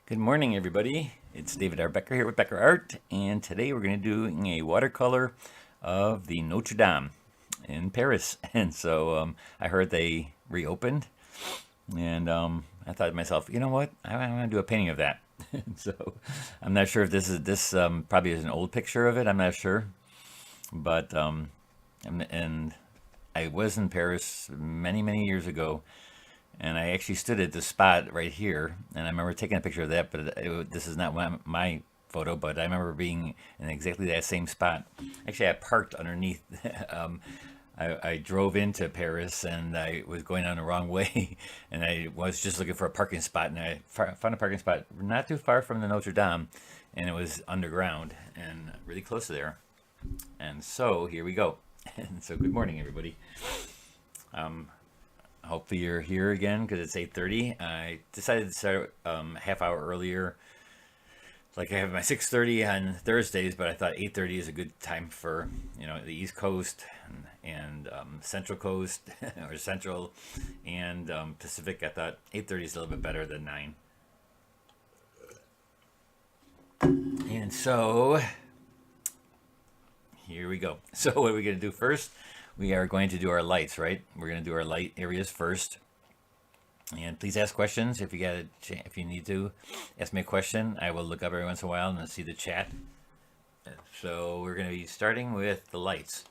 Good morning, everybody. It's David R. Becker here with BeckerArt, and today we're going to do a watercolor of the Notre Dame in Paris. And so I heard they reopened, and I thought to myself, you know what? I want to do a painting of that. So I'm not sure if this probably is an old picture of it. I'm not sure, but and I was in Paris many years ago, and I actually stood at the spot right here, and I remember taking a picture of that. But this is not my photo, but I remember being in exactly that same spot. Actually, I parked underneath. I drove into Paris, and I was going on the wrong way, and I was just looking for a parking spot, and I found a parking spot not too far from the Notre Dame, and it was underground and really close to there. And so here we go. And so good morning, everybody. Hopefully you're here again because it's 8:30. I decided to start half hour earlier. Like I have my 6:30 on Thursdays, but I thought 8:30 is a good time for the East Coast and Central Coast or Central and Pacific. I thought 8:30 is a little bit better than 9. And so here we go. So what are we going to do first? We are going to do our lights, right? We're going to do our light areas first. And please ask questions if if you need to ask me a question. I will look up every once in a while and see the chat. So we're going to be starting with the lights.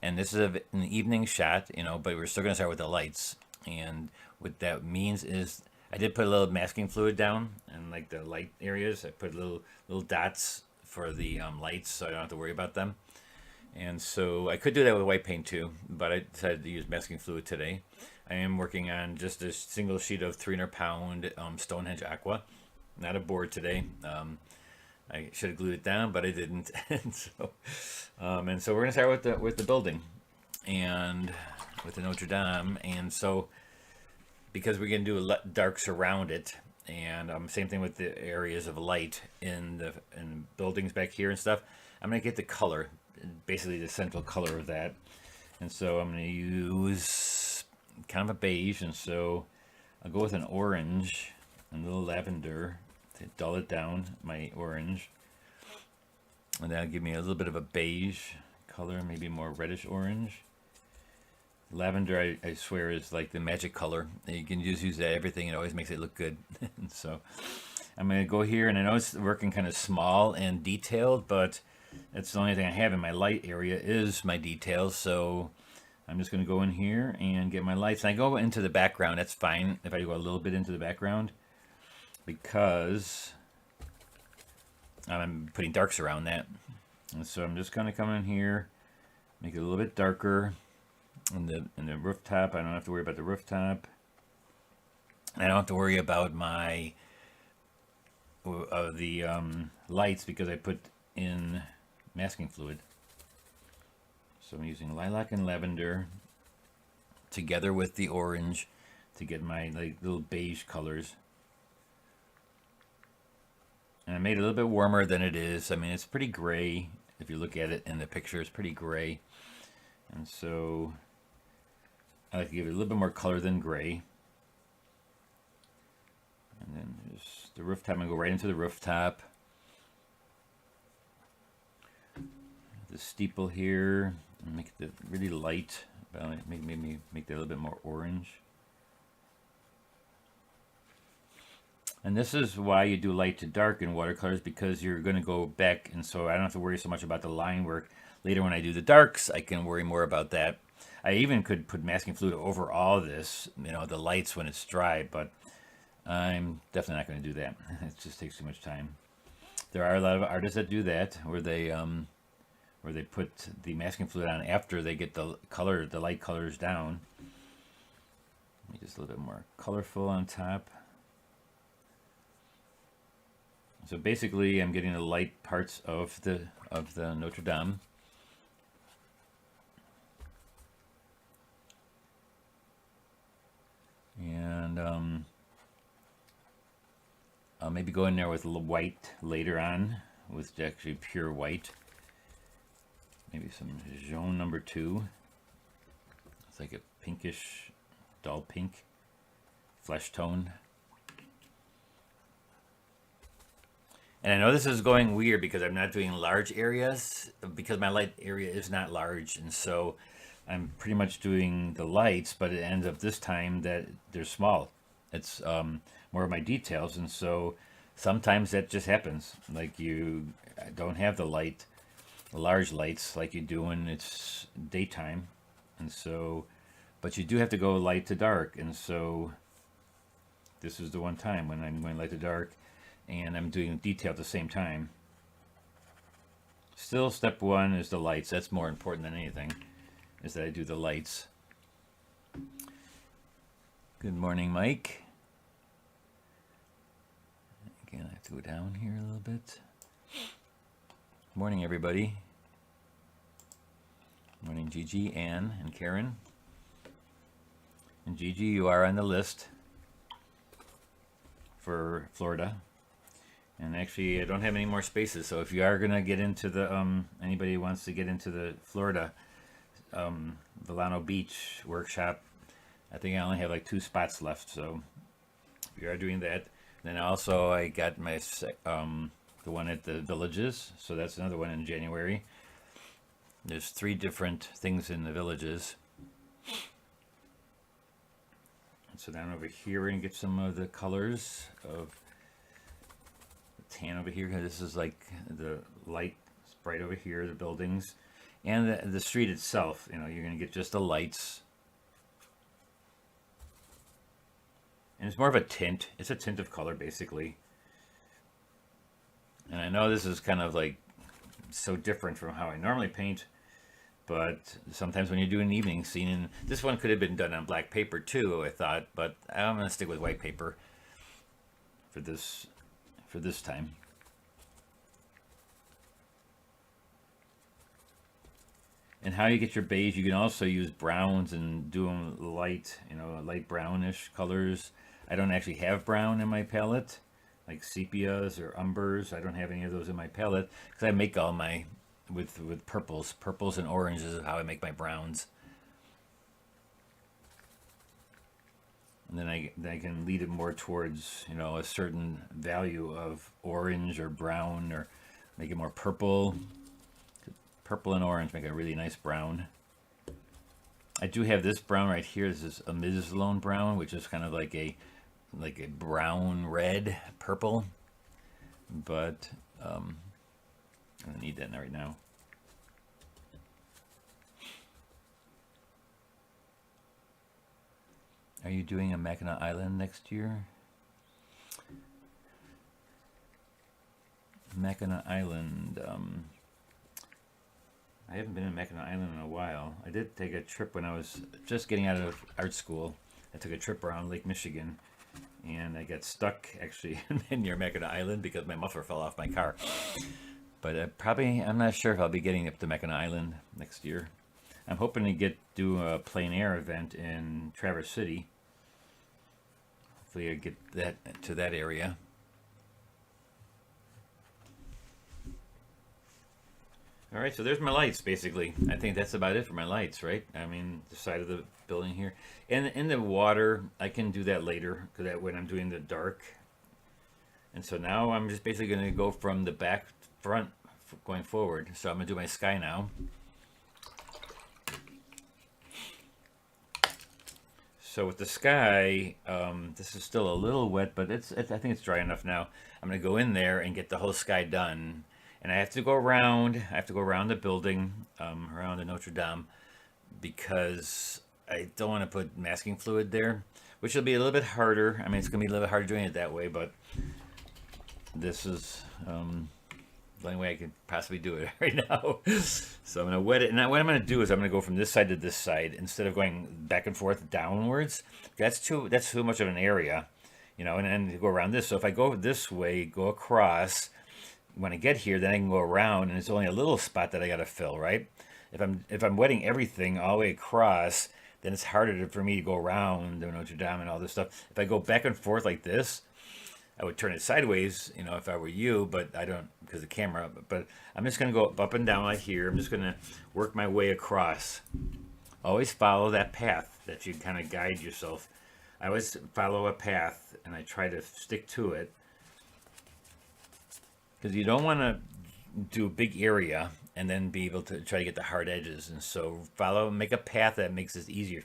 And this is an evening shot, but we're still going to start with the lights. And what that means is I did put a little masking fluid down and like the light areas. I put little dots for the lights so I don't have to worry about them. And so I could do that with white paint too, but I decided to use masking fluid today. I am working on just a single sheet of 300-pound Stonehenge Aqua, not a board today. I should have glued it down, but I didn't. And so we're gonna start with the building, and with the Notre Dame. And so because we're gonna do darks around it, and same thing with the areas of light in buildings back here and stuff. I'm gonna get the color, basically the central color of that. And so I'm going to use kind of a beige, and so I'll go with an orange and a little lavender to dull it down, my orange. And that'll give me a little bit of a beige color, maybe more reddish orange. Lavender, I swear, is like the magic color. You can just use that everything. It always makes it look good. And so I'm going to go here, and I know it's working kind of small and detailed, but that's the only thing I have in my light area is my details. So I'm just going to go in here and get my lights. And I go into the background. That's fine if I go a little bit into the background because I'm putting darks around that. And so I'm just going to come in here, make it a little bit darker. In the rooftop, I don't have to worry about the rooftop. I don't have to worry about my lights because I put in masking fluid. So I'm using lilac and lavender together with the orange to get my like little beige colors. And I made it a little bit warmer than it is. I mean, it's pretty gray. If you look at it in the picture, it's pretty gray. And so I like to give it a little bit more color than gray. And then there's the rooftop. I'm going to go right into the rooftop. The steeple here, make it really light, maybe make that a little bit more orange. And this is why you do light to dark in watercolors, because you're going to go back, and so I don't have to worry so much about the line work. Later when I do the darks, I can worry more about that. I even could put masking fluid over all of this, the lights when it's dry, but I'm definitely not going to do that. It just takes too much time. There are a lot of artists that do that, where they where they put the masking fluid on after they get the light colors down. Just a little bit more colorful on top. So basically, I'm getting the light parts of the Notre Dame. And I'll maybe go in there with a little white later on, with actually pure white. Maybe some jaune number 2. It's like a pinkish, dull pink, flesh tone. And I know this is going weird because I'm not doing large areas, because my light area is not large, and so I'm pretty much doing the lights, but it ends up this time that they're small. It's more of my details, and so sometimes that just happens. Like you don't have the large lights like you do when it's daytime, and so, but you do have to go light to dark, and so this is the one time when I'm going light to dark, and I'm doing detail at the same time. Still, step 1 is the lights. That's more important than anything, is that I do the lights. Good morning, Mike. Again, I have to go down here a little bit. Morning, everybody. Morning, Gigi, Ann, and Karen. And Gigi, you are on the list for Florida. And actually, I don't have any more spaces, so if you are going to get into the, anybody wants to get into the Florida Volano Beach workshop, I think I only have like 2 spots left, so if you are doing that. Then also I got my, the one at the Villages, so that's another one in January. There's 3 different things in the Villages. And so down over here, we're going to get some of the colors of tan over here. This is like the light bright over here, the buildings, and the street itself. You know, you're going to get just the lights, and it's more of a tint. It's a tint of color, basically. And I know this is kind of like so different from how I normally paint, but sometimes when you do an evening scene, and this one could have been done on black paper too, I thought, but I'm going to stick with white paper for this time. And how you get your beige, you can also use browns and do them light, you know, light brownish colors. I don't actually have brown in my palette, like sepias or umbers. I don't have any of those in my palette because I make all my with purples and oranges is how I make my browns. And then I can lead it more towards, you know, a certain value of orange or brown, or make it more purple. Purple and orange make a really nice brown. I do have this brown right here. This is a Mislone brown, which is kind of like a brown red purple, but I don't need that right now. Are you doing a Mackinac Island next year? Mackinac Island, I haven't been in Mackinac Island in a while. I did take a trip when I was just getting out of art school. I took a trip around Lake Michigan, and I got stuck actually near Mackinac Island because my muffler fell off my car. But I'm not sure if I'll be getting up to Mackinac Island next year. I'm hoping to do a plein air event in Traverse City. Hopefully I get that to that area. All right, so there's my lights, basically. I think that's about it for my lights, right? I mean, the side of the building here. And in the water, I can do that later, because that when I'm doing the dark. And so now I'm just basically going to go from the back front going forward. So I'm going to do my sky now. So with the sky, this is still a little wet, but I think it's dry enough now. I'm going to go in there and get the whole sky done. And I have to go around the building, around the Notre Dame, because I don't want to put masking fluid there, which will be a little bit harder. I mean, it's going to be a little bit harder doing it that way, but this is The only way I can possibly do it right now. So I'm going to wet it. And what I'm going to do is I'm going to go from this side to this side instead of going back and forth downwards. That's too much of an area, you know, and then go around this. So if I go this way, go across, when I get here, then I can go around, and it's only a little spot that I got to fill, right? If I'm wetting everything all the way across, then it's harder for me to go around the Notre Dame and all this stuff. If I go back and forth like this, I would turn it sideways, you know, if I were you, but I don't because of the camera. But I'm just going to go up and down like here. I'm just going to work my way across. Always follow that path that you kind of guide yourself. I always follow a path, and I try to stick to it. Because you don't want to do a big area and then be able to try to get the hard edges. And so make a path that makes this easier.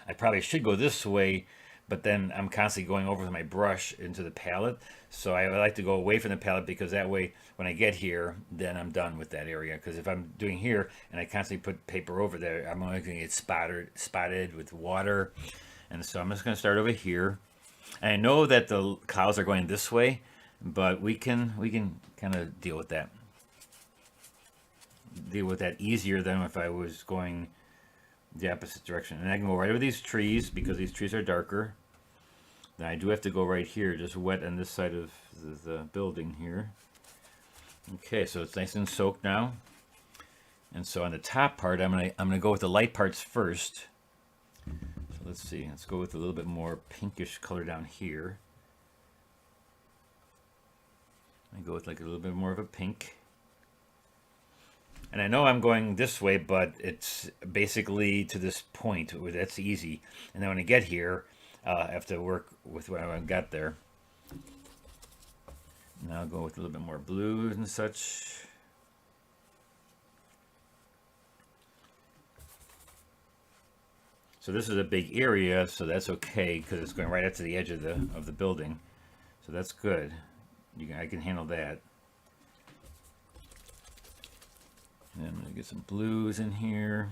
I probably should go this way, but then I'm constantly going over with my brush into the palette. So I like to go away from the palette because that way when I get here, then I'm done with that area. Because if I'm doing here and I constantly put paper over there, I'm only going to get spotted with water. And so I'm just going to start over here. And I know that the clouds are going this way, but we can kind of deal with that. Deal with that easier than if I was going the opposite direction. And I can go right over these trees because these trees are darker. Now I do have to go right here, just wet on this side of the building here. Okay, so it's nice and soaked now. And so on the top part, I'm gonna go with the light parts first. So let's see. Let's go with a little bit more pinkish color down here. I go with like a little bit more of a pink. And I know I'm going this way, but it's basically to this point. That's easy. And then when I get here, I have to work with what I got there. Now I'll go with a little bit more blue and such. So this is a big area, so that's okay because it's going right up to the edge of the building. So that's good. I can handle that. And I'm going to get some blues in here.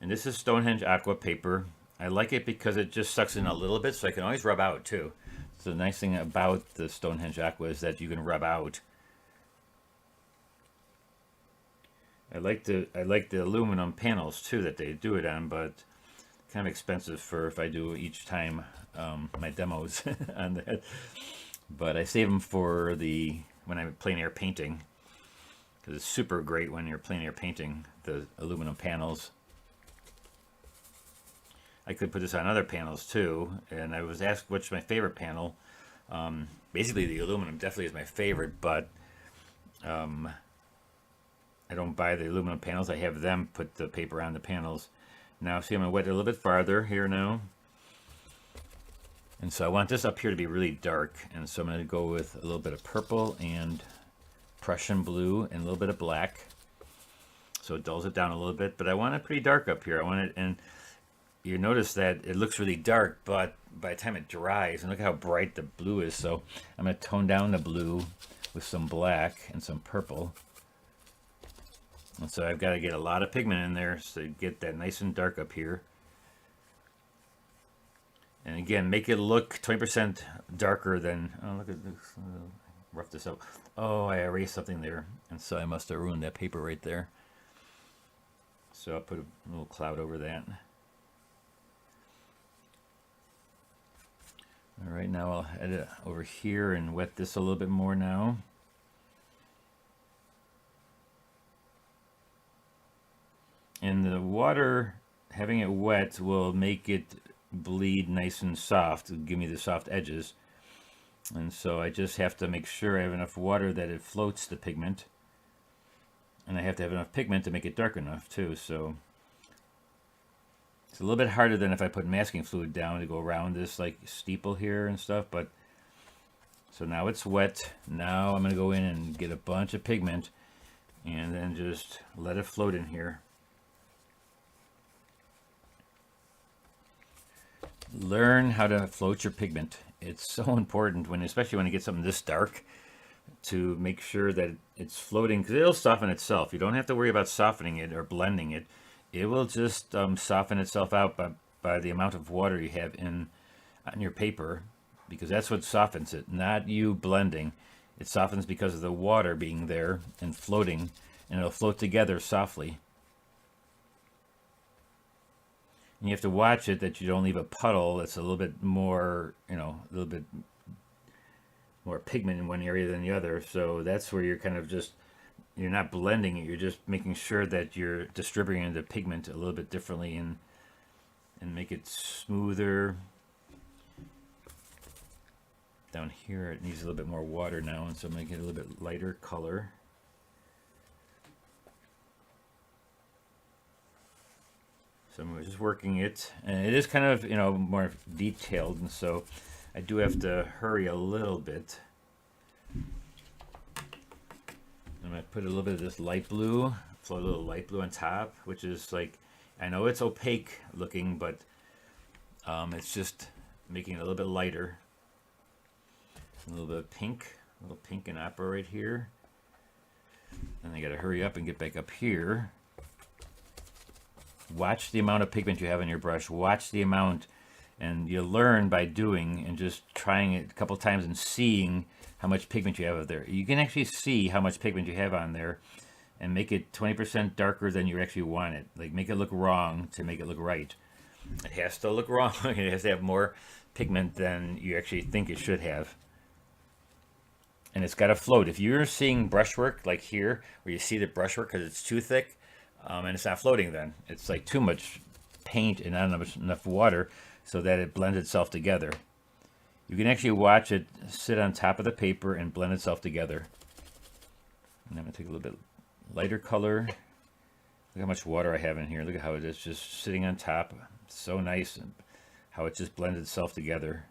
And this is Stonehenge Aqua paper. I like it because it just sucks in a little bit, so I can always rub out too. So the nice thing about the Stonehenge Aqua is that you can rub out. I like the aluminum panels too that they do it on, but kind of expensive for if I do each time my demos on that. But I save them for when I'm plein air painting, because it's super great when you're plein air painting, the aluminum panels. I could put this on other panels too, and I was asked which my favorite panel. Basically the aluminum definitely is my favorite, but I don't buy the aluminum panels. I have them put the paper on the panels. Now, see, I'm going to wet it a little bit farther here now. And so I want this up here to be really dark. And so I'm going to go with a little bit of purple and Prussian blue and a little bit of black. So it dulls it down a little bit. But I want it pretty dark up here. I want it, and you notice that it looks really dark, but by the time it dries, and look how bright the blue is. So I'm going to tone down the blue with some black and some purple. And so I've got to get a lot of pigment in there so you get that nice and dark up here. And again, make it look 20% darker than, oh, look at this, rough this up. Oh, I erased something there. And so I must have ruined that paper right there. So I'll put a little cloud over that. All right, now I'll head it over here and wet this a little bit more now. And the water, having it wet, will make it bleed nice and soft, give me the soft edges. And so I just have to make sure I have enough water that it floats the pigment. And I have to have enough pigment to make it dark enough too. So it's a little bit harder than if I put masking fluid down to go around this like steeple here and stuff. But so now it's wet. Now I'm going to go in and get a bunch of pigment and then just let it float in here. Learn how to float your pigment. It's so important especially when you get something this dark, to make sure that it's floating, because it'll soften itself. You don't have to worry about softening it or blending it. it will just soften itself out by the amount of water you have in on your paper, because that's what softens it, not you blending. It softens because of the water being there and floating, and it'll float together softly. And you have to watch it that you don't leave a puddle that's a little bit more, you know, a little bit more pigment in one area than the other. So that's where you're kind of just, you're not blending it, you're just making sure that you're distributing the pigment a little bit differently and make it smoother. Down here it needs a little bit more water now, and so I'm going to get a little bit lighter color. So I'm just working it, and it is kind of, you know, more detailed, and so I do have to hurry a little bit. I'm going to put a little bit of this light blue, float a little light blue on top, which is like, I know it's opaque looking, but it's just making it a little bit lighter. A little bit of pink, a little pink and opera right here. And I got to hurry up and get back up here. Watch the amount of pigment you have in your brush. Watch the amount, and you learn by doing and just trying it a couple times and seeing how much pigment you have there. You can actually see how much pigment you have on there and make it 20% darker than you actually want it. Like, make it look wrong to make it look right. It has to look wrong. It has to have more pigment than you actually think it should have. And it's got to float. If you're seeing brushwork like here, where you see the brushwork because it's too thick, and it's not floating, then it's like too much paint and not enough water so that it blends itself together. You can actually watch it sit on top of the paper and blend itself together. And I'm going to take a little bit lighter color. Look how much water I have in here. Look at how it is just sitting on top. It's so nice, and how it just blends itself together.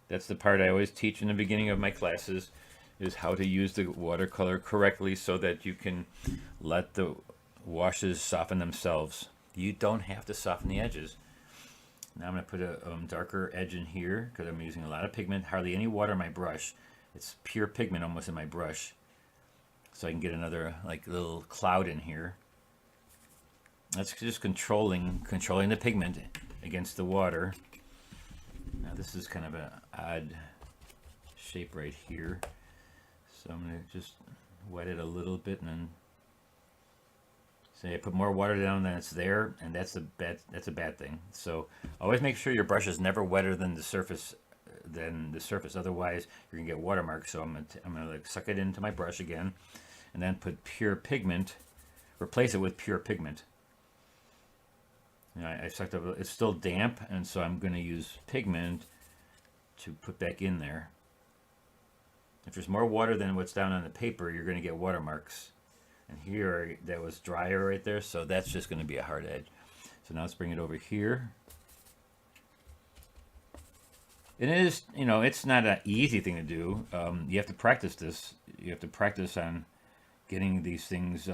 That's the part I always teach in the beginning of my classes, is how to use the watercolor correctly so that you can let the washes soften themselves. You don't have to soften the edges. Now I'm going to put a darker edge in here because I'm using a lot of pigment, hardly any water in my brush. It's pure pigment almost in my brush. So I can get another like little cloud in here. That's just controlling the pigment against the water. Now this is kind of an odd shape right here. So I'm going to just wet it a little bit, and then say I put more water down than it's there, and that's a bad thing. So always make sure your brush is never wetter than the surface. Otherwise you're gonna get watermarks. So I'm gonna like suck it into my brush again, and then put pure pigment. Replace it with pure pigment. You know, I sucked up. It's still damp, and so I'm gonna use pigment to put back in there. If there's more water than what's down on the paper, you're gonna get watermarks. And here, that was drier right there, so that's just going to be a hard edge. So now let's bring it over here. It is, you know, it's not an easy thing to do. You have to practice this. You have to practice on getting these things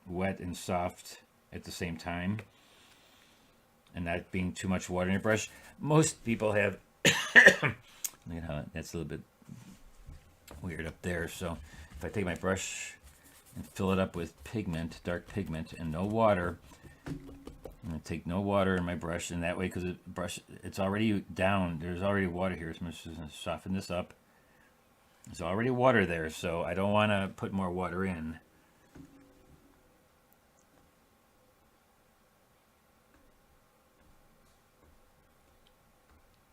wet and soft at the same time, and not being too much water in your brush. Most people have, look at how that's a little bit weird up there. So if I take my brush and fill it up with pigment, dark pigment, and no water. I'm going to take no water in my brush, and that way, because the brush, it's already down, there's already water here, so I'm just going to soften this up. There's already water there, so I don't want to put more water in.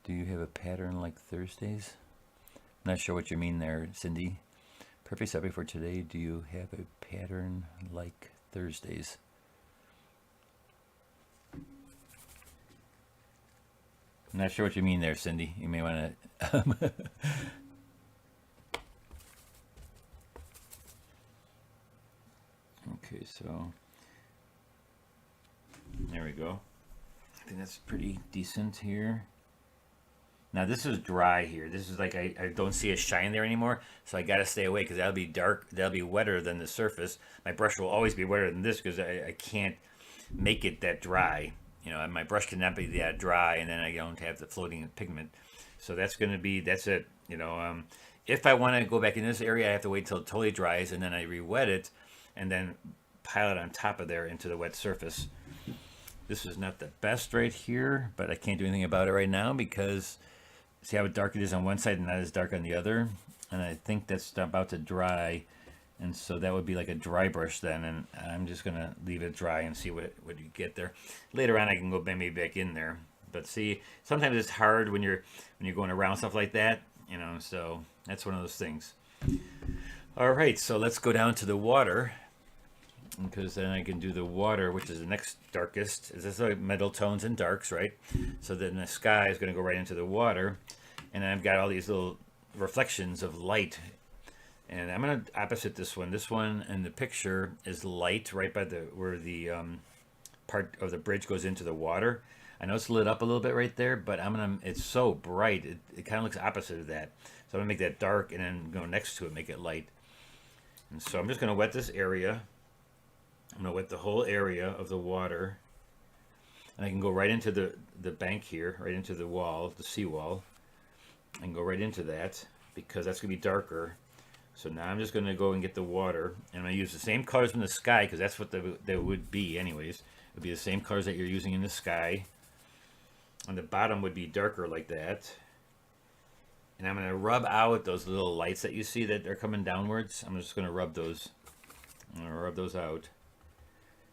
Do you have a pattern like Thursdays? I'm not sure what you mean there, Cindy. Perfect subject for today. Do you have a pattern like Thursdays? I'm not sure what you mean there, Cindy. You may want to... Okay, so there we go. I think that's pretty decent here. Now this is dry here. This is like, I don't see a shine there anymore, so I got to stay away because that'll be dark. That'll be wetter than the surface. My brush will always be wetter than this because I can't make it that dry. You know, my brush cannot be that dry, and then I don't have the floating pigment. So that's going to be, that's it. You know, If I want to go back in this area, I have to wait till it totally dries, and then I re-wet it, and then pile it on top of there into the wet surface. This is not the best right here, but I can't do anything about it right now because see how dark it is on one side and not as dark on the other? And I think that's about to dry. And so that would be like a dry brush then. And I'm just going to leave it dry and see what you get there. Later on, I can go maybe back in there. But see, sometimes it's hard when you're going around stuff like that, you know, so that's one of those things. All right, so let's go down to the water, because then I can do the water, which is the next darkest. Is this like middle tones and darks, right? So then the sky is going to go right into the water, and I've got all these little reflections of light. And I'm going to opposite this one. This one in the picture is light right by where the part of the bridge goes into the water. I know it's lit up a little bit right there, but it's so bright, it kind of looks opposite of that. So I'm going to make that dark and then go next to it, make it light. And so I'm just going to wet this area. I'm going to wet the whole area of the water. And I can go right into the bank here, right into the wall, the seawall. I can go right into that because that's going to be darker. So now I'm just going to go and get the water. And I'm going to use the same colors from the sky because that's what they would be anyways. It would be the same colors that you're using in the sky. On the bottom would be darker like that. And I'm going to rub out those little lights that you see that are coming downwards. I'm just going to rub those. I'm going to rub those out.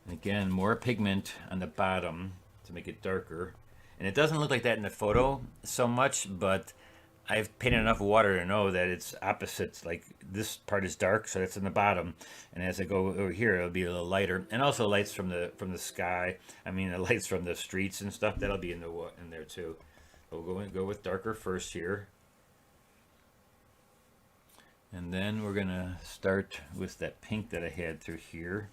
And again, more pigment on the bottom to make it darker. And it doesn't look like that in the photo so much, but I've painted enough water to know that it's opposites. Like this part is dark, so that's in the bottom. And as I go over here, it'll be a little lighter. And also lights from the sky. I mean, the lights from the streets and stuff, that'll be in there too. We'll go with darker first here. And then we're gonna start with that pink that I had through here.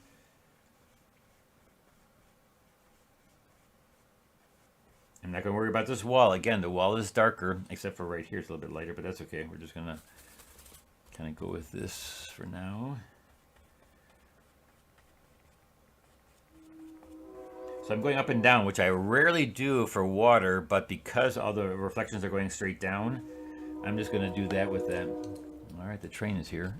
I'm not going to worry about this wall. Again, the wall is darker, except for right here. It's a little bit lighter, but that's okay. We're just going to kind of go with this for now. So I'm going up and down, which I rarely do for water, but because all the reflections are going straight down, I'm just going to do that with that. All right, the train is here.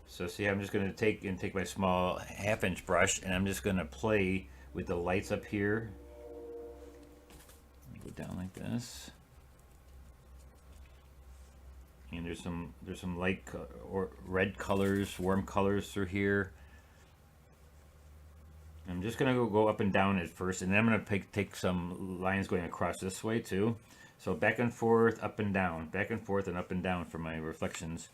So see, I'm just going to take my small 1/2-inch brush, and I'm just going to play with the lights up here. Go down like this, and there's some light or red colors, warm colors through here. I'm just going to go up and down at first, and then I'm going to take some lines going across this way too. So back and forth, up and down, back and forth, and up and down for my reflections.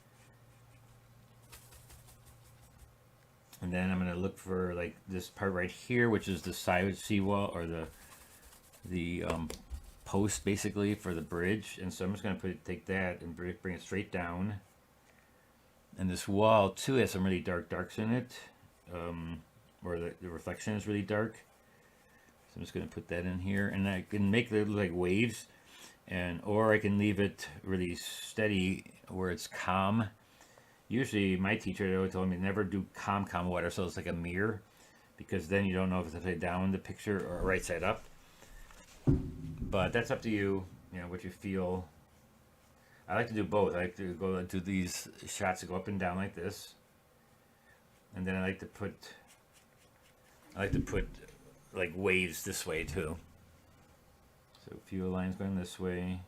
And then I'm going to look for like this part right here, which is the side seawall or the post basically for the bridge. And so I'm just going to take that and bring it straight down. And this wall too has some really darks in it, where the reflection is really dark. So I'm just going to put that in here, and I can make it look like waves, or I can leave it really steady where it's calm. Usually my teacher always told me never do calm water, so it's like a mirror, because then you don't know if it's upside down the picture or right side up. But that's up to you, you know, what you feel. I like to do both. I like to go do these shots that go up and down like this, and then I like to put like waves this way too. So a few lines going this way.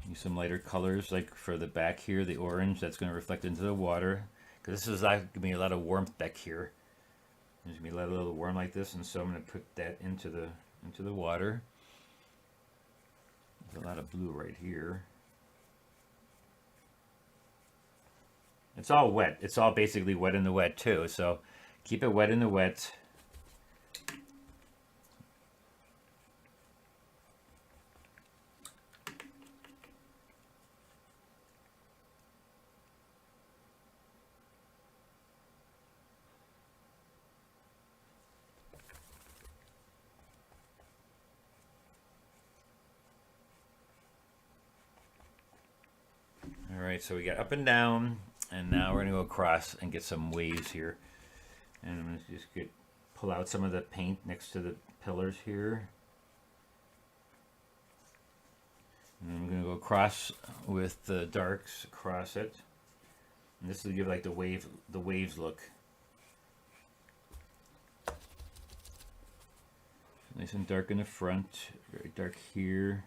Use some lighter colors, like for the back here, the orange, that's going to reflect into the water, because this is like going to be a lot of warmth back here. There's going to be a little warm like this, and so I'm going to put that into the water. There's a lot of blue right here. It's all wet. It's all basically wet in the wet too, so keep it wet in the wet. All right, so we got up and down, And now we're gonna go across and get some waves here. And I'm gonna just pull out some of the paint next to the pillars here. And I'm gonna go across with the darks across it. And this will give like the waves look. Nice and dark in the front, very dark here.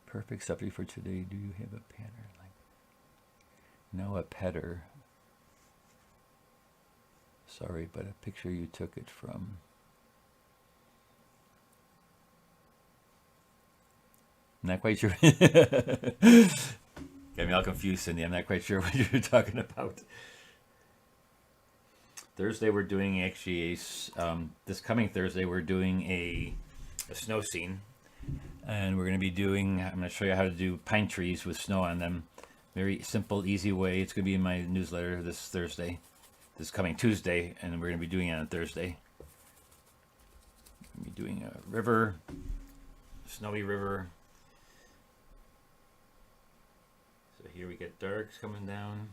Perfect subject for today. Do you have a pattern like? No, a petter. Sorry, but a picture you took it from. I'm not quite sure. Got me all confused, Cindy. I'm not quite sure what you're talking about. Thursday we're doing actually this coming Thursday we're doing a snow scene, and we're going to be doing. I'm going to show you how to do pine trees with snow on them. Very simple, easy way. It's going to be in my newsletter this Thursday, this coming Tuesday, and we're going to be doing it on Thursday. We're going to be doing a river, snowy river. So here we get darks coming down.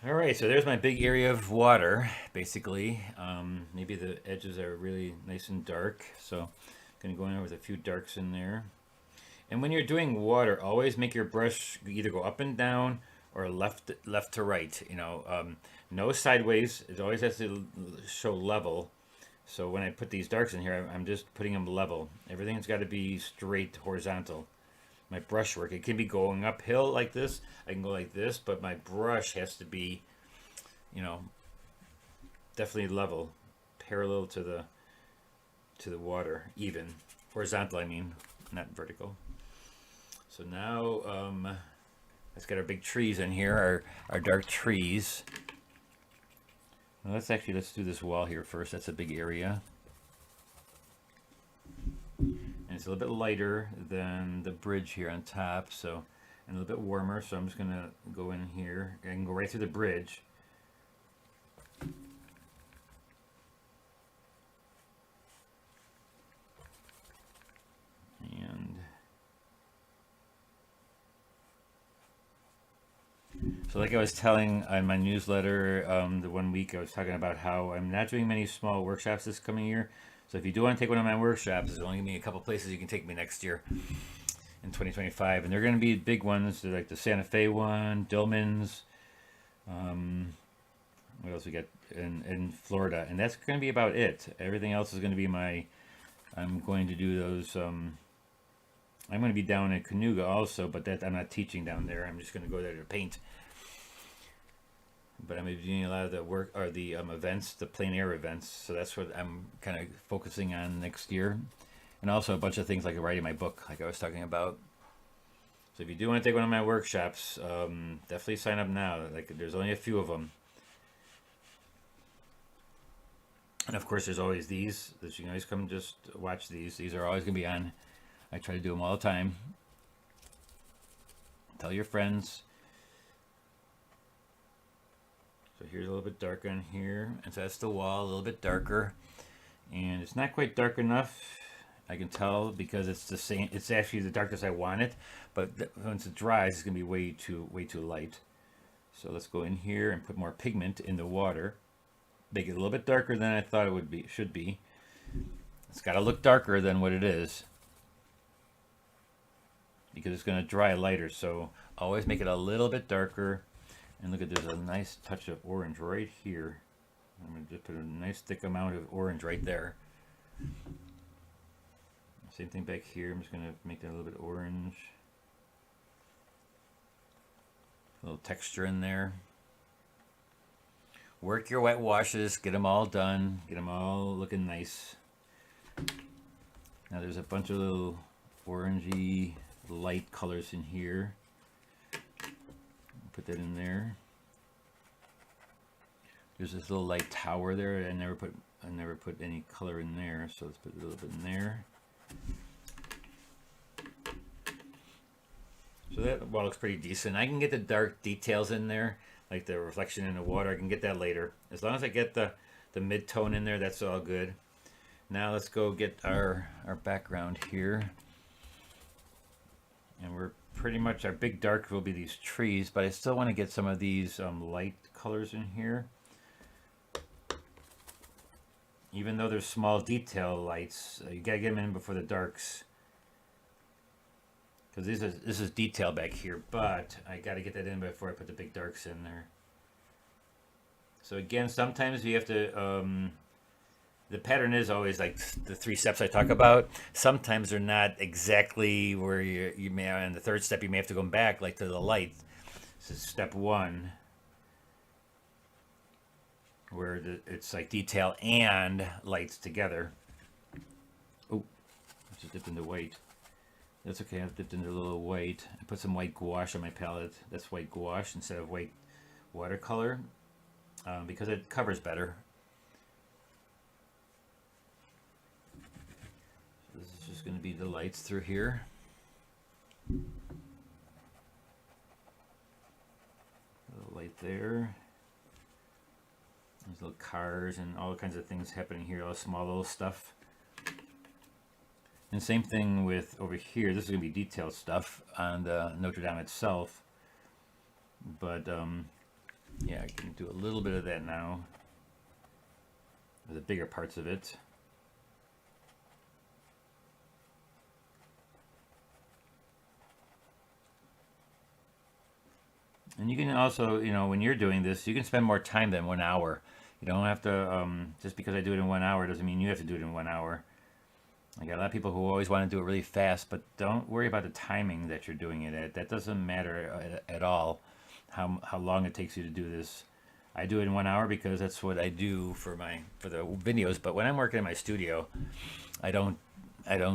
All right, so there's my big area of water, basically. Maybe the edges are really nice and dark, so I'm going to go in with a few darks in there. And when you're doing water, always make your brush either go up and down or left to right. You know, no sideways. It always has to show level. So when I put these darks in here, I'm just putting them level. Everything's got to be straight, horizontal. My brush work, it can be going uphill like this. I can go like this, but my brush has to be, you know, definitely level, parallel to the water, even horizontal. I mean, not vertical. So now let's get our big trees in here, our dark trees. Well, let's do this wall here first. That's a big area. And it's a little bit lighter than the bridge here on top, so, and a little bit warmer, so I'm just going to go in here. I can go right through the bridge. And so like I was telling on my newsletter, the one week I was talking about how I'm not doing many small workshops this coming year. So if you do want to take one of my workshops, there's only going to be a couple places you can take me next year in 2025. And they're going to be big ones. They're like the Santa Fe one, Dillman's. What else we got in Florida? And that's going to be about it. Everything else is going to be I'm going to do those. I'm going to be down in Cayuga also, but that I'm not teaching down there. I'm just going to go there to paint. But I'm doing a lot of the work, or the events, the plein air events. So that's what I'm kind of focusing on next year. And also a bunch of things like writing my book, like I was talking about. So if you do want to take one of my workshops, definitely sign up now. Like there's only a few of them. And of course, there's always these that you can always come just watch these. These are always going to be on. I try to do them all the time. Tell your friends. So here's a little bit darker in here, and so that's the wall, a little bit darker, and it's not quite dark enough. I can tell because it's the same. It's actually the darkness I want it, but once it dries, it's gonna be way too light. So let's go in here and put more pigment in the water, make it a little bit darker than I thought it should be. It's got to look darker than what it is because it's going to dry lighter. So always make it a little bit darker. And look at, there's a nice touch of orange right here. I'm going to just put a nice thick amount of orange right there. Same thing back here. I'm just going to make that a little bit orange. A little texture in there. Work your wet washes. Get them all done. Get them all looking nice. Now there's a bunch of little orangey light colors in here. Put that in there. There's this little light tower there. I never put any color in there, so let's put a little bit in there. So that wall looks pretty decent. I can get the dark details in there, like the reflection in the water. I can get that later. As long as I get the mid-tone in there, that's all good. Now let's go get our background here. And we're pretty much, our big dark will be these trees, but I still want to get some of these light colors in here. Even though there's small detail lights, you gotta get them in before the darks. Because this is detail back here, but I gotta get that in before I put the big darks in there. So again, sometimes you have to, the pattern is always like the 3 steps I talk about. Sometimes they're not exactly where you may, on the 3rd step, you may have to go back like to the light. This is step 1, where it's like detail and lights together. Oh, I just dipped into white. That's okay, I've dipped into a little white. I put some white gouache on my palette. That's white gouache instead of white watercolor, because it covers better. So this is just going to be the lights through here. A little light there. There's little cars and all kinds of things happening here, all small little stuff. And same thing with over here. This is going to be detailed stuff on the Notre Dame itself. But yeah, I can do a little bit of that now. The bigger parts of it. And you can also, you know, when you're doing this, you can spend more time than 1 hour. You don't have to, just because I do it in 1 hour doesn't mean you have to do it in 1 hour. I got a lot of people who always want to do it really fast, but don't worry about the timing that you're doing it at. That doesn't matter at all, how long it takes you to do this. I do it in 1 hour because that's what I do for the videos. But when I'm working in my studio, I don't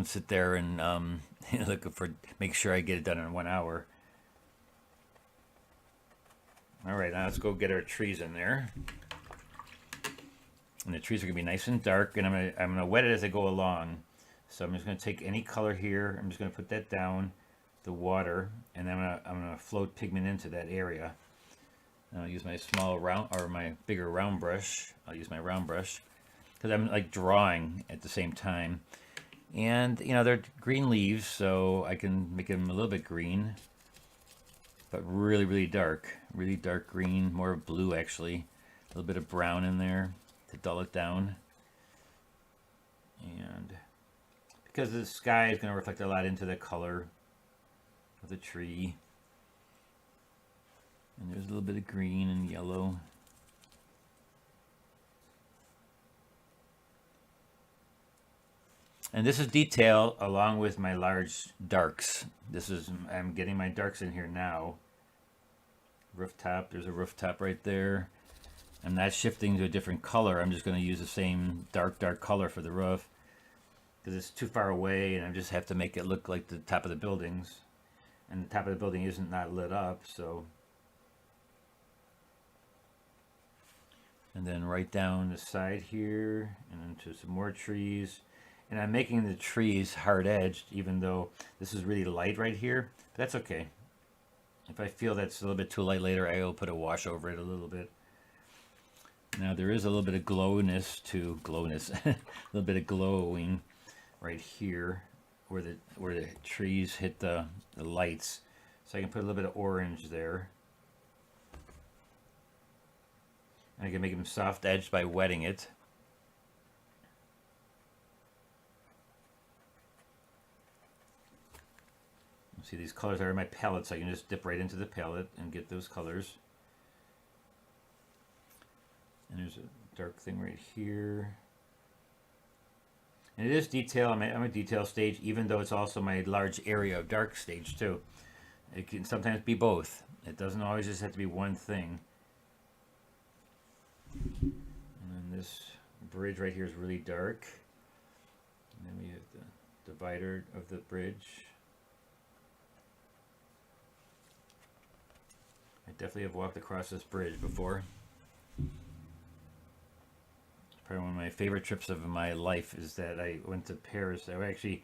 sit there and make sure I get it done in 1 hour. All right, now let's go get our trees in there. And the trees are gonna be nice and dark, and I'm gonna wet it as I go along. So I'm just gonna take any color here. I'm just gonna put that down, the water, and then I'm gonna float pigment into that area. And I'll use my small round or my bigger round brush. I'll use my round brush because I'm like drawing at the same time. And you know, they're green leaves, so I can make them a little bit green, but really dark green, more blue actually. A little bit of brown in there to dull it down. And because the sky is going to reflect a lot into the color of the tree. And there's a little bit of green and yellow. And this is detail along with my large darks. I'm getting my darks in here now. Rooftop, there's a rooftop right there. I'm not shifting to a different color. I'm just going to use the same dark color for the roof because it's too far away, and I just have to make it look like the top of the buildings. And the top of the building isn't not lit up, so. And then right down the side here, and into some more trees. And I'm making the trees hard edged, even though this is really light right here. But that's okay. If I feel that's a little bit too light later, I will put a wash over it a little bit. Now there is a little bit of glowness, a little bit of glowing right here where the trees hit the lights. So I can put a little bit of orange there. And I can make them soft edged by wetting it. See, these colors are in my palette, so I can just dip right into the palette and get those colors. And there's a dark thing right here. And it is detail. I'm a detail stage, even though it's also my large area of dark stage too. It can sometimes be both. It doesn't always just have to be one thing. And then this bridge right here is really dark. And then we have the divider of the bridge. I definitely have walked across this bridge before. probably one of my favorite trips of my life is that I went to Paris. I actually,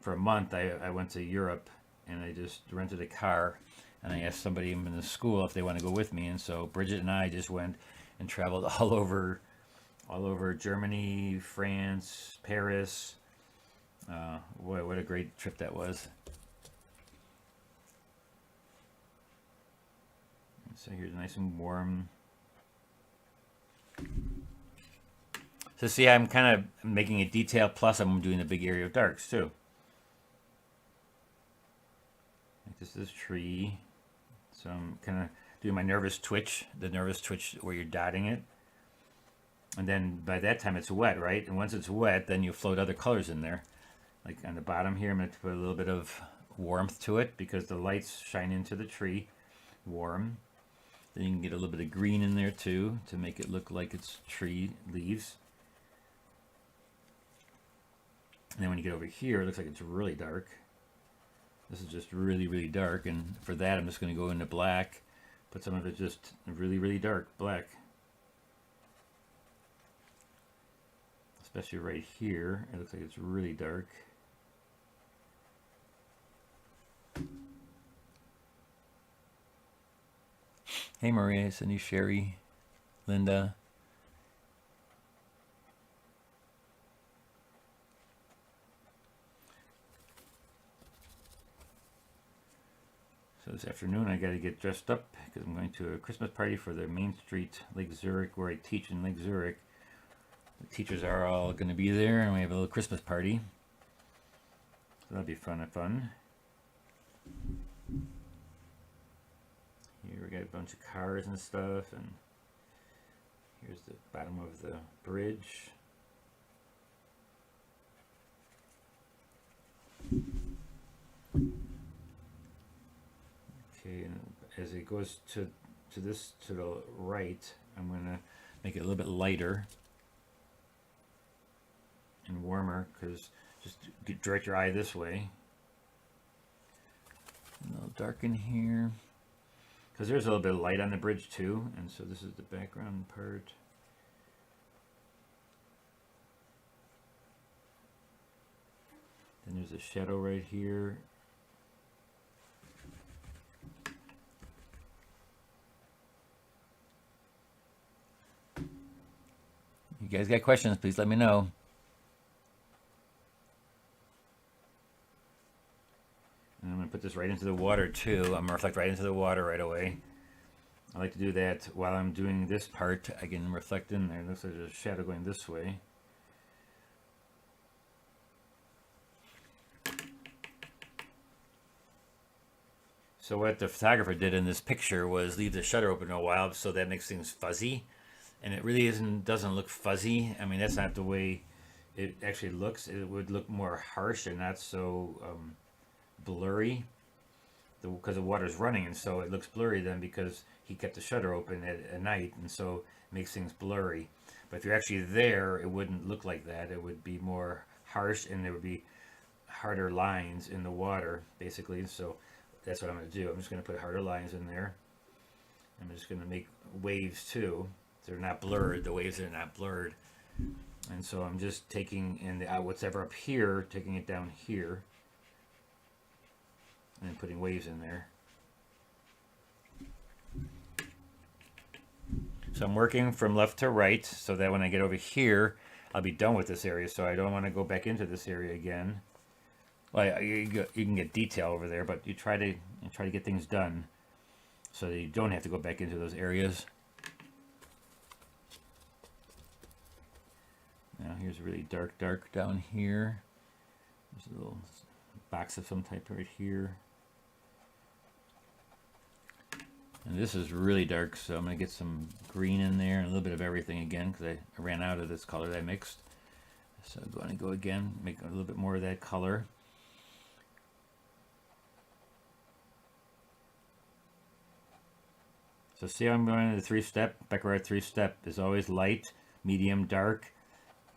for a month, I went to Europe, and I just rented a car, and I asked somebody in the school if they want to go with me, and so Bridget and I just went and traveled all over Germany, France, Paris. Boy, what a great trip that was. So here's nice and warm. So see, I'm kind of making a detail, plus I'm doing a big area of darks too. Like this is a tree. So I'm kind of doing my nervous twitch, the nervous twitch where you're dotting it. And then by that time it's wet, right? And once it's wet, then you float other colors in there. Like on the bottom here, I'm going to put a little bit of warmth to it because the lights shine into the tree, warm. Then you can get a little bit of green in there too to make it look like it's tree leaves. And then when you get over here, it looks like it's really dark. This is just really, really dark. And for that, I'm just going to go into black, put some of it just really, really dark black. Especially right here, it looks like it's really dark. Hey Maria, Cindy, Sherry, Linda. So this afternoon I got to get dressed up because I'm going to a Christmas party for the Main Street, Lake Zurich, where I teach in Lake Zurich. The teachers are all going to be there, and we have a little Christmas party. So that'll be fun. Here we got a bunch of cars and stuff, and here's the bottom of the bridge. Okay, and as it goes to the right, I'm going to make it a little bit lighter and warmer, because just direct your eye this way. A little dark in here, because there's a little bit of light on the bridge too, and so this is the background part. Then there's a shadow right here. You guys got questions, please let me know. And I'm going to put this right into the water too. I'm going to reflect right into the water right away. I like to do that while I'm doing this part. I can reflect in there. It looks like there's a shadow going this way. So what the photographer did in this picture was leave the shutter open a while, so that makes things fuzzy. And it really doesn't look fuzzy. I mean, that's not the way it actually looks. It would look more harsh and not so blurry, because the water's running, and so it looks blurry then because he kept the shutter open at night, and so it makes things blurry. But if you're actually there, it wouldn't look like that. It would be more harsh, and there would be harder lines in the water, basically. So that's what I'm going to do. I'm just going to put harder lines in there. I'm just going to make waves too. They're not blurred. The waves are not blurred. And so I'm just taking in what's ever up here, taking it down here, and then putting waves in there. So I'm working from left to right so that when I get over here, I'll be done with this area. So I don't want to go back into this area again. Well, you can get detail over there, but you try to get things done so that you don't have to go back into those areas. Now here's really dark down here. There's a little box of some type right here. And this is really dark, so I'm going to get some green in there and a little bit of everything again, because I ran out of this color that I mixed. So I'm going to go again, make a little bit more of that color. So see how I'm going to the three-step? BeckerArt three-step is always light, medium, dark.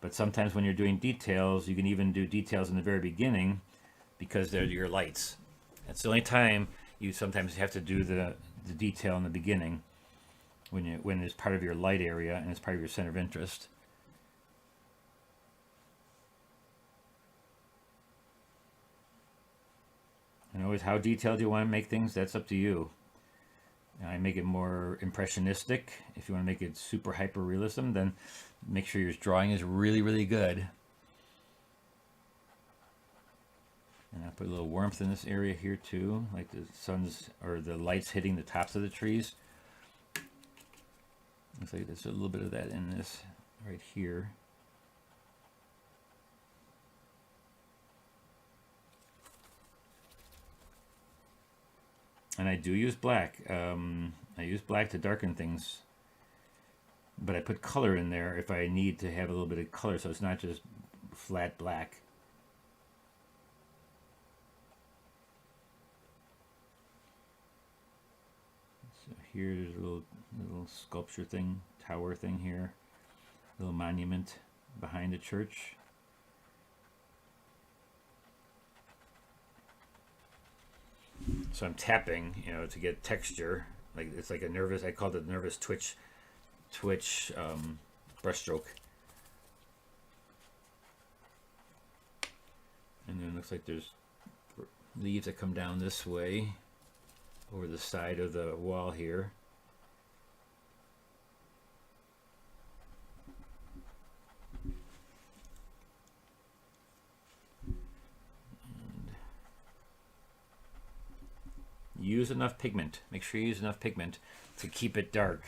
But sometimes when you're doing details, you can even do details in the very beginning because they're your lights. That's the only time you sometimes have to do the detail in the beginning when it's part of your light area and it's part of your center of interest. And always, how detailed you want to make things, that's up to you. I make it more impressionistic. If you want to make it super hyper realism, then make sure your drawing is really, really good. And I put a little warmth in this area here too, like the sun's or the lights hitting the tops of the trees. Looks like there's a little bit of that in this right here. And I do use black. I use black to darken things, but I put color in there if I need to have a little bit of color, so it's not just flat black. So here's a little sculpture thing, tower thing here, a little monument behind the church. So I'm tapping, you know, to get texture. Like it's like a nervous. I called it nervous twitch brushstroke. And then it looks like there's leaves that come down this way over the side of the wall here. Use enough pigment. Make sure you use enough pigment to keep it dark.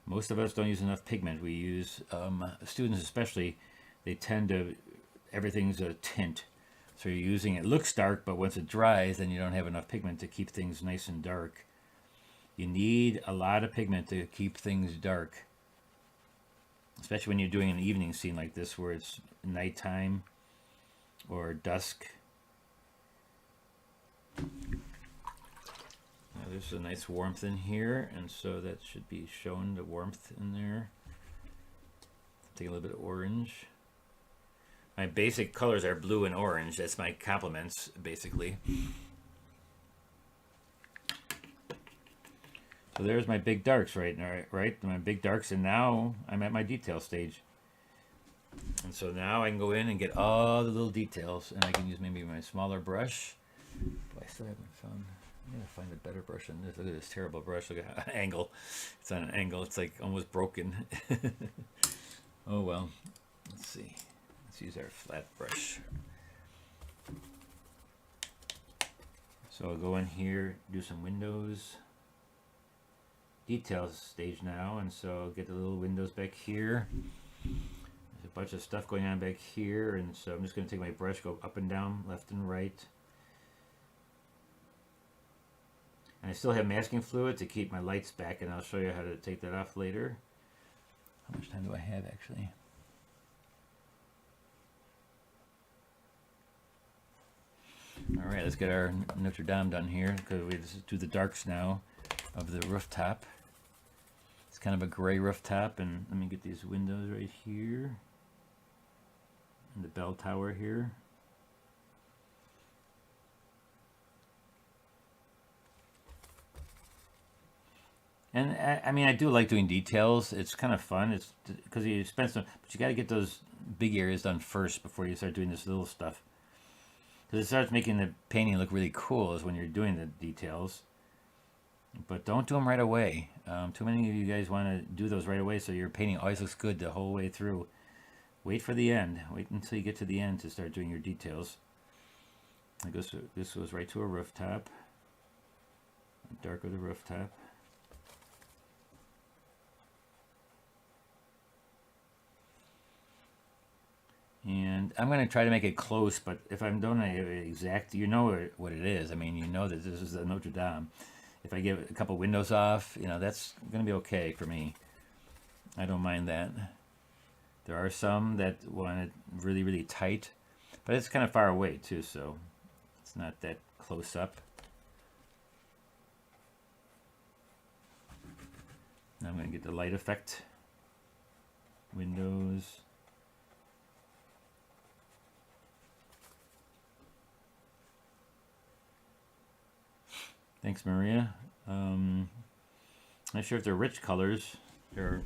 Most of us don't use enough pigment. We use, students especially, they tend to, everything's a tint. So you're using, it looks dark, but once it dries, then you don't have enough pigment to keep things nice and dark. You need a lot of pigment to keep things dark. Especially when you're doing an evening scene like this where it's nighttime or dusk. Now there's a nice warmth in here, and so that should be showing the warmth in there. Take a little bit of orange. My basic colors are blue and orange. That's my complements, basically. So there's my big darks, right? My big darks, and now I'm at my detail stage. And so now I can go in and get all the little details, and I can use maybe my smaller brush. I still haven't found. I'm gonna find a better brush than this. Look at this terrible brush. Look at that angle. It's on an angle. It's like almost broken. Oh well. Let's see. Let's use our flat brush. So I'll go in here, do some windows. Details stage now, and so I'll get the little windows back here. There's a bunch of stuff going on back here, and so I'm just gonna take my brush, go up and down, left and right. And I still have masking fluid to keep my lights back, and I'll show you how to take that off later. How much time do I have, actually? All right, let's get our Notre Dame done here, because we just do the darks now of the rooftop. It's kind of a gray rooftop, and let me get these windows right here. And the bell tower here. And I mean, I do like doing details. It's kind of fun. It's because you spend some, but you got to get those big areas done first before you start doing this little stuff. Because it starts making the painting look really cool is when you're doing the details. But don't do them right away. Too many of you guys want to do those right away, so your painting always looks good the whole way through. Wait for the end. Wait until you get to the end to start doing your details. This goes right to a rooftop. Darker the rooftop. And I'm going to try to make it close, but if I'm doing it exact, you know what it is. I mean, you know that this is the Notre Dame. If I give a couple windows off, you know, that's going to be okay for me. I don't mind that. There are some that want it really, really tight, but it's kind of far away too, so it's not that close up. Now I'm going to get the light effect. Windows. Thanks, Maria. Not sure if they're rich colors. They're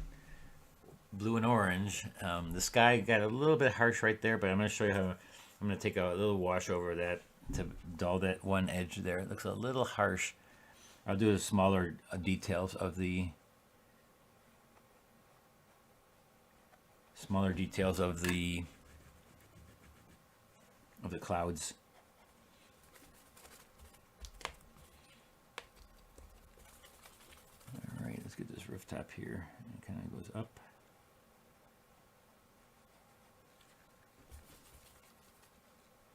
blue and orange. The sky got a little bit harsh right there, but I'm going to show you how I'm going to take a little wash over that to dull that one edge there. It looks a little harsh. I'll do the smaller details of the clouds. All right, let's get this rooftop here. It kind of goes up.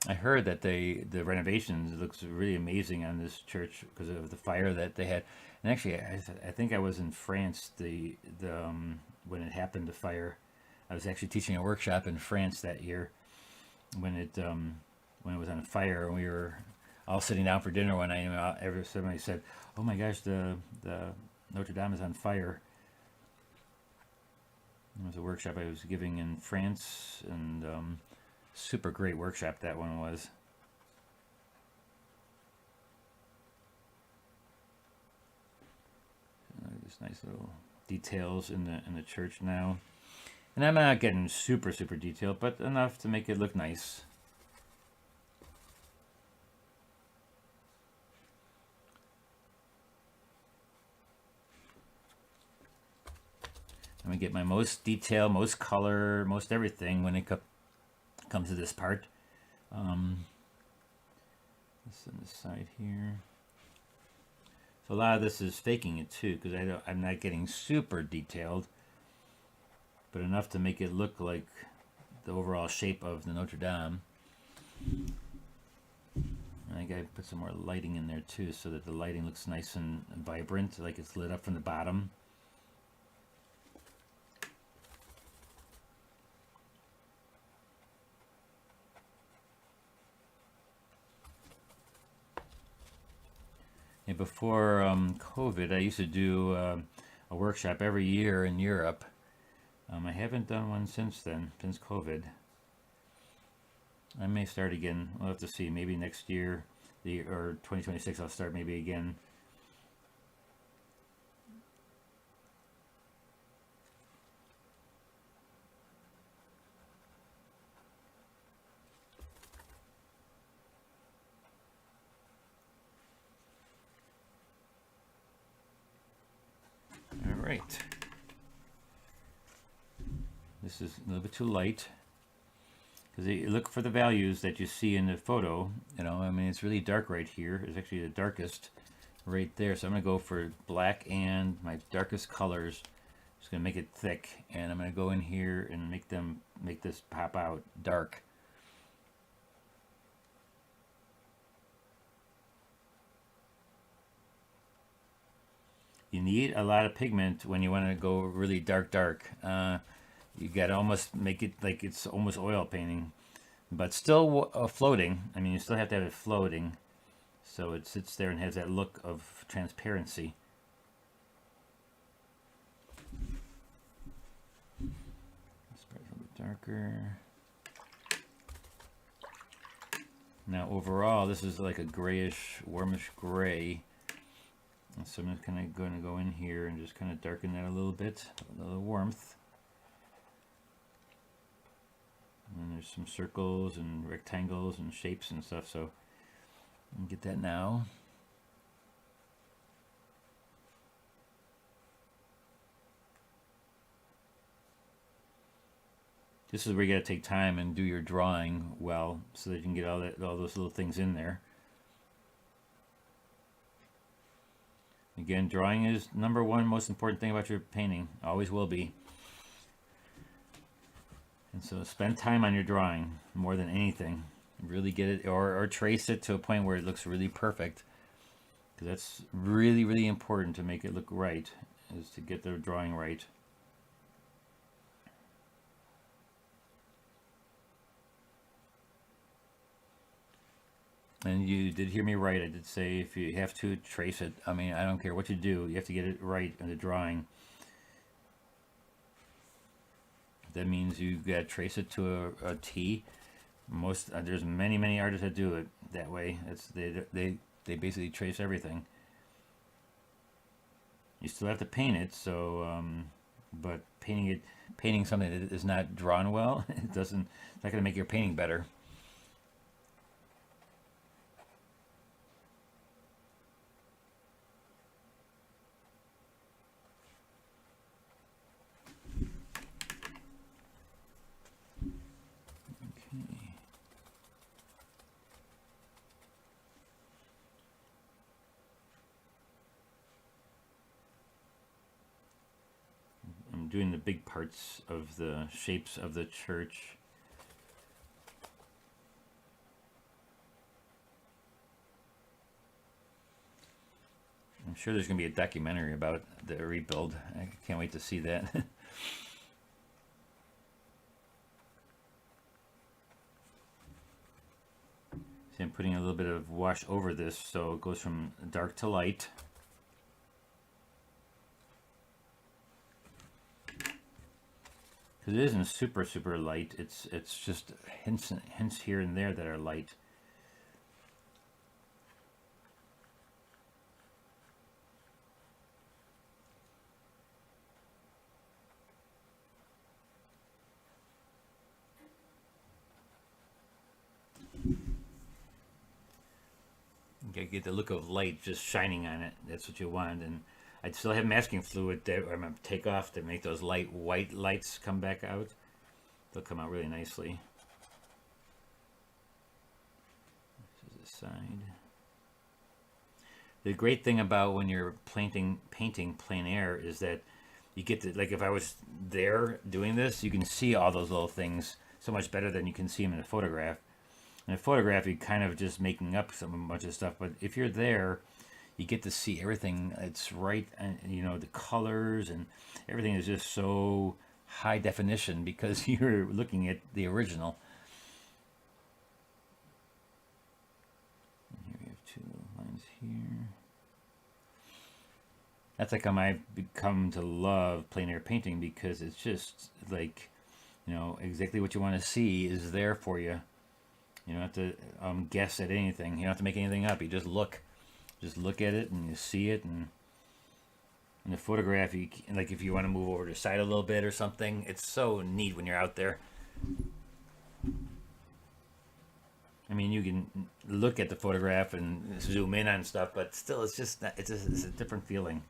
I heard that the renovations looks really amazing on this church because of the fire that they had. And actually, I think I was in France when it happened, the fire. I was actually teaching a workshop in France that year when it was on fire, and we were all sitting down for dinner one night, and somebody said, "Oh my gosh, the Notre Dame is on fire." It was a workshop I was giving in France, and super great workshop that one was. Just nice little details in the church now, and I'm not getting super detailed, but enough to make it look nice. I'm gonna get my most detail, most color, most everything when it comes to this part. This on the side here. So a lot of this is faking it too, because I'm not getting super detailed, but enough to make it look like the overall shape of the Notre Dame. And I gotta put some more lighting in there too, so that the lighting looks nice and vibrant, like it's lit up from the bottom. And before COVID, I used to do a workshop every year in Europe. I haven't done one since then, since COVID. I may start again. We'll have to see. Maybe next year, or 2026, I'll start maybe again. All right. This is a little bit too light, because you look for the values that you see in the photo. You know, I mean, it's really dark right here. It's actually the darkest right there. So I'm going to go for black and my darkest colors. Just going to make it thick, and I'm going to go in here and make this pop out dark. You need a lot of pigment when you want to go really dark. You got to almost make it like it's almost oil painting, but still floating. I mean, you still have to have it floating, so it sits there and has that look of transparency. This part's a little bit darker. Now overall, this is like a grayish, warmish gray. And so I'm just kind of going to go in here and just kind of darken that a little bit, a little warmth. And there's some circles and rectangles and shapes and stuff, so you can get that now. This is where you got to take time and do your drawing well, so that you can get all those little things in there. Again, drawing is number one most important thing about your painting. Always will be. And so spend time on your drawing more than anything. Really get it, or trace it to a point where it looks really perfect. Because that's really important to make it look right, is to get the drawing right. And you did hear me right. I did say if you have to trace it, I mean, I don't care what you do, you have to get it right in the drawing. That means you got to trace it to a T. There's many artists that do it that way. They basically trace everything. You still have to paint it, so but painting something that is not drawn well, it's not going to make your painting better. doing the big parts of the shapes of the church. I'm sure there's going to be a documentary about the rebuild. I can't wait to see that. See, I'm putting a little bit of wash over this so it goes from dark to light. Because it isn't super light. It's just hints here and there that are light. You get the look of light just shining on it. That's what you want. And I'd still have masking fluid that I'm going to take off to make those light white lights come back out. They'll come out really nicely. This is the side. The great thing about when you're painting plein air is that you get to, like if I was there doing this, you can see all those little things so much better than you can see them in a photograph. In a photograph, you're kind of just making up a bunch of stuff, but if you're there, you get to see everything. It's right, and you know the colors and everything is just so high definition because you're looking at the original. And here we have two lines here. That's like how I've become to love plein air painting, because it's just like, you know, exactly what you want to see is there for you. You don't have to guess at anything. You don't have to make anything up. You just look at it and you see it. And in the photograph, you, like if you want to move over to the side a little bit or something, it's so neat when you're out there. I mean, you can look at the photograph and zoom in on stuff, but still, it's just it's a different feeling.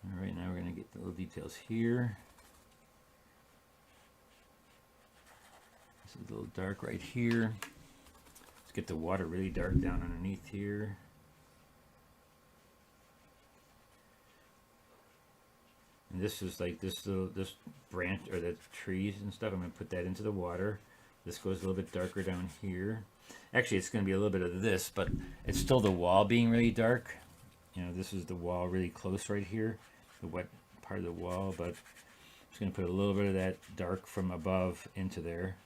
All right, now we're gonna get the little details here. This is a little dark right here. Let's get the water really dark down underneath here. And this is like this branch or the trees and stuff. I'm going to put that into the water. This goes a little bit darker down here. Actually, it's going to be a little bit of this, but it's still the wall being really dark. You know, this is the wall really close right here, the wet part of the wall, but I'm just going to put a little bit of that dark from above into there.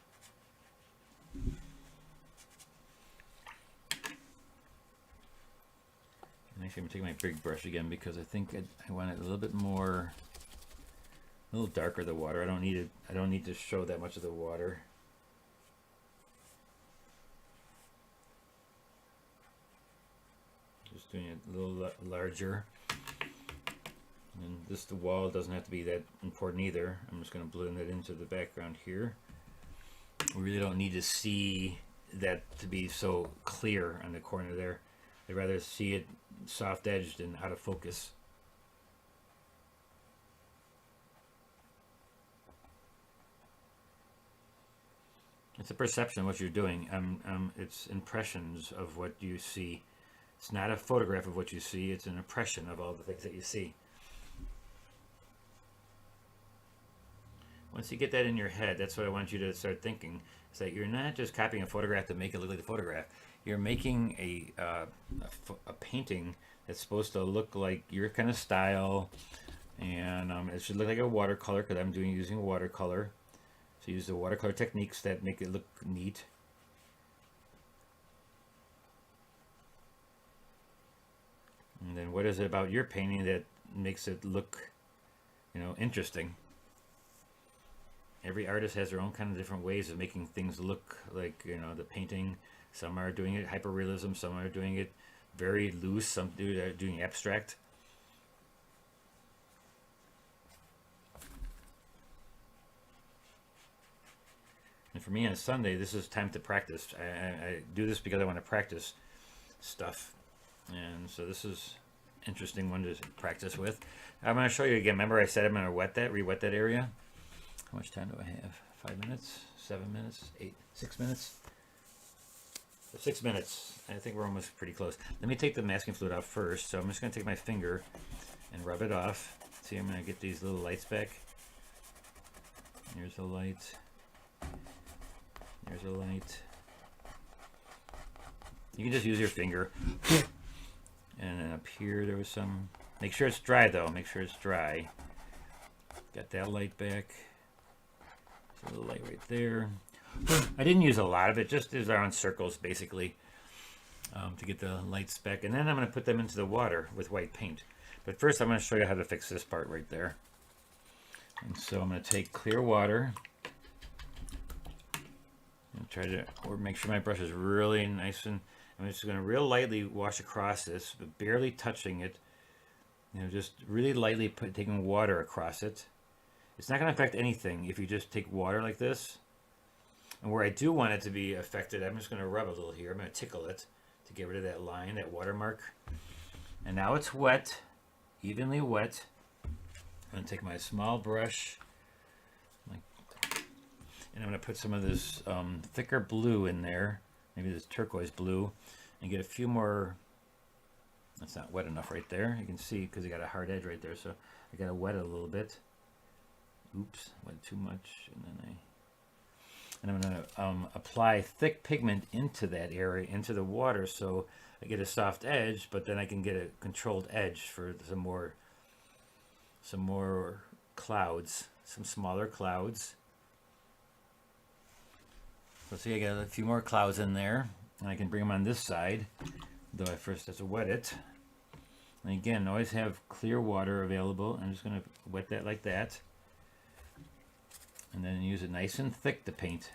And actually, I'm going to take my big brush again because I think I want it a little bit more, a little darker, the water. I don't need it. I don't need to show that much of the water. Just doing it a little larger. And the wall doesn't have to be that important either. I'm just going to blend it into the background here. We really don't need to see that to be so clear on the corner there. I'd rather see it soft edged and out of focus. It's a perception of what you're doing. It's impressions of what you see. It's not a photograph of what you see. It's an impression of all the things that you see. Once you get that in your head, that's what I want you to start thinking. Is that you're not just copying a photograph to make it look like the photograph. You're making a painting that's supposed to look like your kind of style, and it should look like a watercolor because I'm using watercolor. So use the watercolor techniques that make it look neat. And then what is it about your painting that makes it look, you know, interesting? Every artist has their own kind of different ways of making things look like, you know, the painting. Some are doing it hyperrealism, some are doing it very loose, some are doing abstract. And for me on Sunday, this is time to practice. I do this because I want to practice stuff. And so this is an interesting one to practice with. I'm going to show you again. Remember I said I'm going to re-wet that area? How much time do I have? 5 minutes? 7 minutes? 6 minutes? 6 minutes. I think we're almost pretty close. Let me take the masking fluid out first. So I'm just going to take my finger and rub it off. See, I'm going to get these little lights back. Here's the light. There's a light. You can just use your finger. And then up here there was some. Make sure it's dry though. Make sure it's dry. Got that light back. There's a little light right there. I didn't use a lot of it, just as around circles basically, to get the lights back. And then I'm going to put them into the water with white paint. But first I'm going to show you how to fix this part right there. And so I'm going to take clear water and try to make sure my brush is really nice, and I'm just going to real lightly wash across this, but barely touching it. You know, just really lightly taking water across it. It's not going to affect anything if you just take water like this. And where I do want it to be affected, I'm just going to rub a little here. I'm going to tickle it to get rid of that line, that watermark. And now it's wet, evenly wet. I'm going to take my small brush, and I'm going to put some of this thicker blue in there, maybe this turquoise blue, and get a few more. That's not wet enough right there. You can see because it got a hard edge right there, so I got to wet it a little bit. Oops, wet too much, and I'm going to apply thick pigment into that area, into the water, so I get a soft edge, but then I can get a controlled edge for some more clouds, some smaller clouds. So see, I got a few more clouds in there, and I can bring them on this side, though I first have to wet it. And again, always have clear water available. I'm just going to wet that like that. And then use it nice and thick to paint,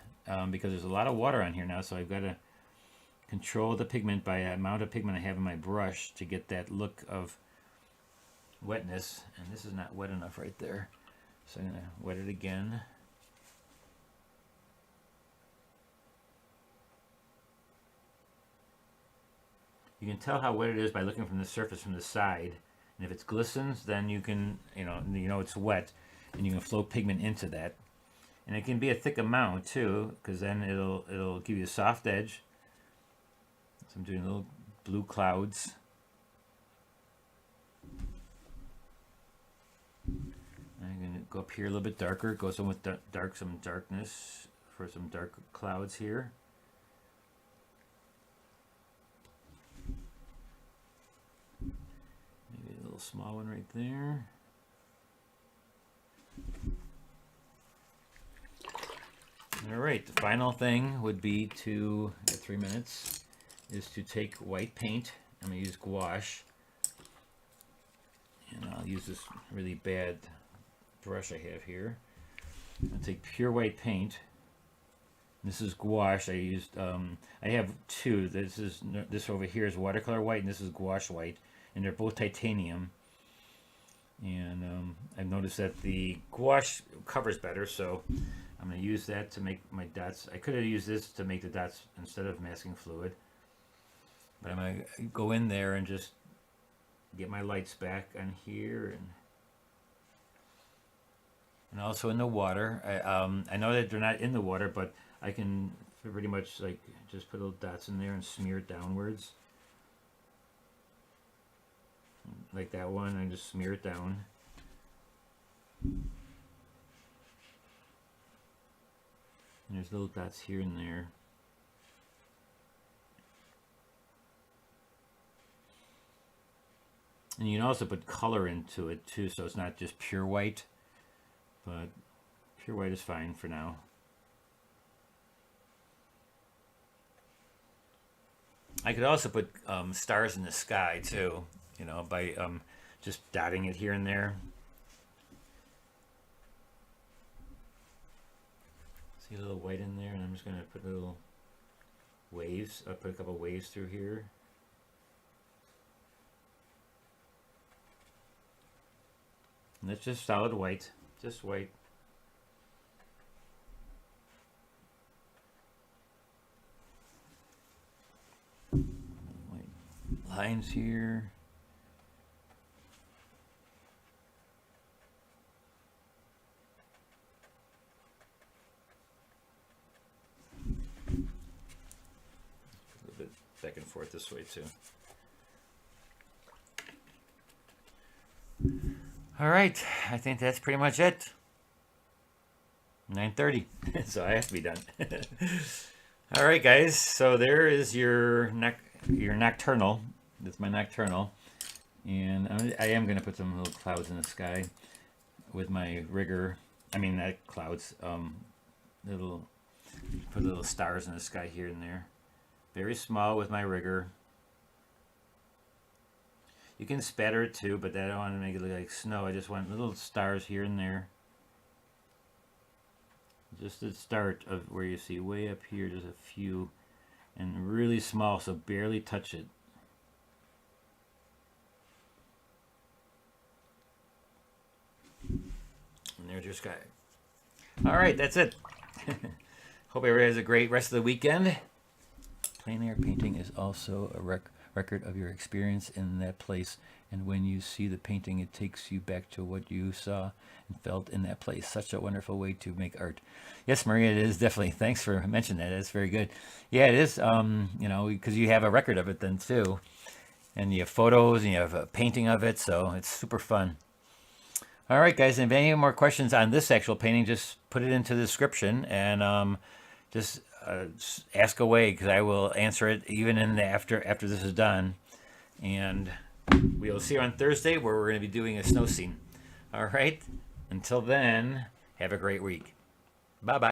because there's a lot of water on here now, so I've got to control the pigment by the amount of pigment I have in my brush to get that look of wetness. And this is not wet enough right there, so I'm going to wet it again. You can tell how wet it is by looking from the surface from the side, and if it glistens, then you can, you know it's wet, and you can flow pigment into that. And it can be a thick amount too, because then it'll give you a soft edge. So I'm doing little blue clouds. I'm going to go up here a little bit darker, go some with some darkness for some dark clouds here. Maybe a little small one right there. All right, the final thing would be to, 3 minutes, is to take white paint. I'm going to use gouache. And I'll use this really bad brush I have here. I'll take pure white paint. This is gouache. I used, I have two. This over here is watercolor white, and this is gouache white. And they're both titanium. And I've noticed that the gouache covers better, so I'm going to use that to make my dots. I could have used this to make the dots instead of masking fluid. But I'm going to go in there and just get my lights back on here. And also in the water. I know that they're not in the water, but I can pretty much like just put little dots in there and smear it downwards. Like that one, I just smear it down. And there's little dots here and there. And you can also put color into it too, so it's not just pure white, but pure white is fine for now. I could also put stars in the sky too, you know, by just dotting it here and there. See a little white in there, and I'm just going to put little waves. I'll put a couple waves through here. And that's just solid white, just white. White lines here. back and forth this way too. All right, I think that's pretty much it. 9:30, so I have to be done. All right, guys. So there is your nocturnal. That's my nocturnal, and I am going to put some little clouds in the sky with my rigger. I mean, not clouds. Put little stars in the sky here and there. Very small with my rigger. You can spatter it too, but I don't want to make it look like snow. I just want little stars here and there. Just the start of where you see way up here, just a few, and really small, so barely touch it. And there's your sky. All right, that's it. Hope everybody has a great rest of the weekend. Plein air painting is also a record of your experience in that place, and when you see the painting, it takes you back to what you saw and felt in that place. Such a wonderful way to make art. Yes, Maria, it is definitely. Thanks for mentioning that. It's very good. Yeah, it is. You know, because you have a record of it then too, and you have photos and you have a painting of it, so it's super fun. All right, guys, and if any more questions on this actual painting, just put it into the description and just ask away, because I will answer it even in the after this is done. And we'll see you on Thursday, where we're going to be doing a snow scene. All right, until then, have a great week. Bye bye.